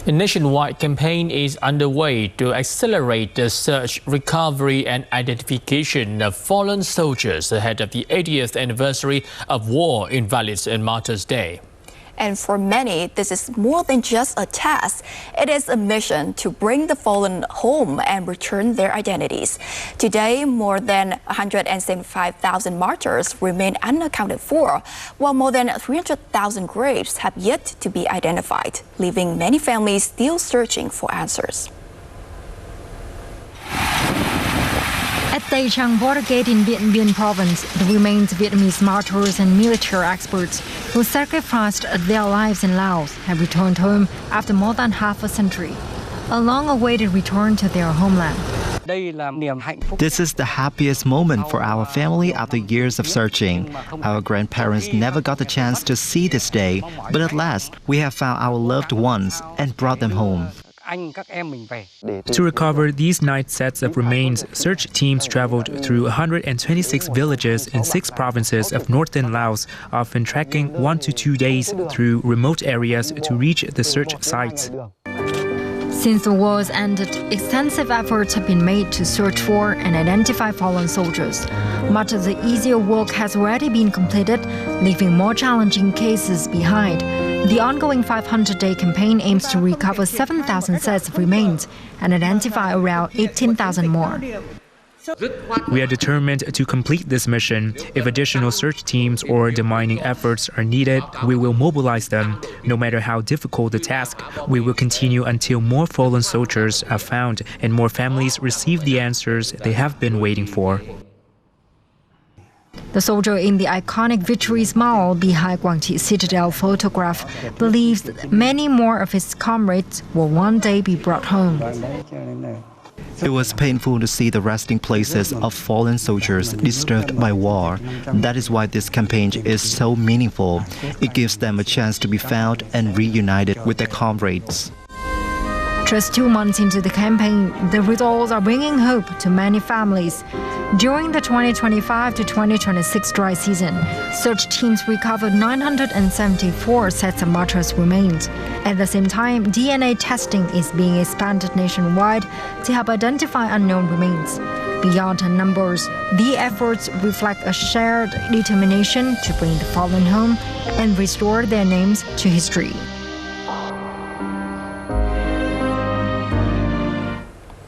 A nationwide campaign is underway to accelerate the search, recovery and identification of fallen soldiers ahead of the 80th anniversary of War Invalids and Martyrs Day. And for many, this is more than just a task. It is a mission to bring the fallen home and return their identities. Today, more than 175,000 martyrs remain unaccounted for, while more than 300,000 graves have yet to be identified, leaving many families still searching for answers. At Tây Trang Border Gate in Điện Biên Province, the remains of Vietnamese martyrs and military experts who sacrificed their lives in Laos have returned home after more than half a century, a long-awaited return to their homeland. This is the happiest moment for our family after years of searching. Our grandparents never got the chance to see this day, but at last we have found our loved ones and brought them home. To recover these 9 sets of remains, search teams traveled through 126 villages in 6 provinces of northern Laos, often trekking 1 to 2 days through remote areas to reach the search sites. Since the wars ended, extensive efforts have been made to search for and identify fallen soldiers. Much of the easier work has already been completed, leaving more challenging cases behind. The ongoing 500-day campaign aims to recover 7,000 sets of remains and identify around 18,000 more. We are determined to complete this mission. If additional search teams or demining efforts are needed, we will mobilize them. No matter how difficult the task, we will continue until more fallen soldiers are found and more families receive the answers they have been waiting for. The soldier in the iconic Victory Smile behind Guangqi Citadel photograph believes that many more of his comrades will one day be brought home. It was painful to see the resting places of fallen soldiers disturbed by war. That is why this campaign is so meaningful. It gives them a chance to be found and reunited with their comrades. Just 2 months into the campaign, the results are bringing hope to many families. During the 2025 to 2026 dry season, search teams recovered 974 sets of martyrs' remains. At the same time, DNA testing is being expanded nationwide to help identify unknown remains. Beyond numbers, the efforts reflect a shared determination to bring the fallen home and restore their names to history.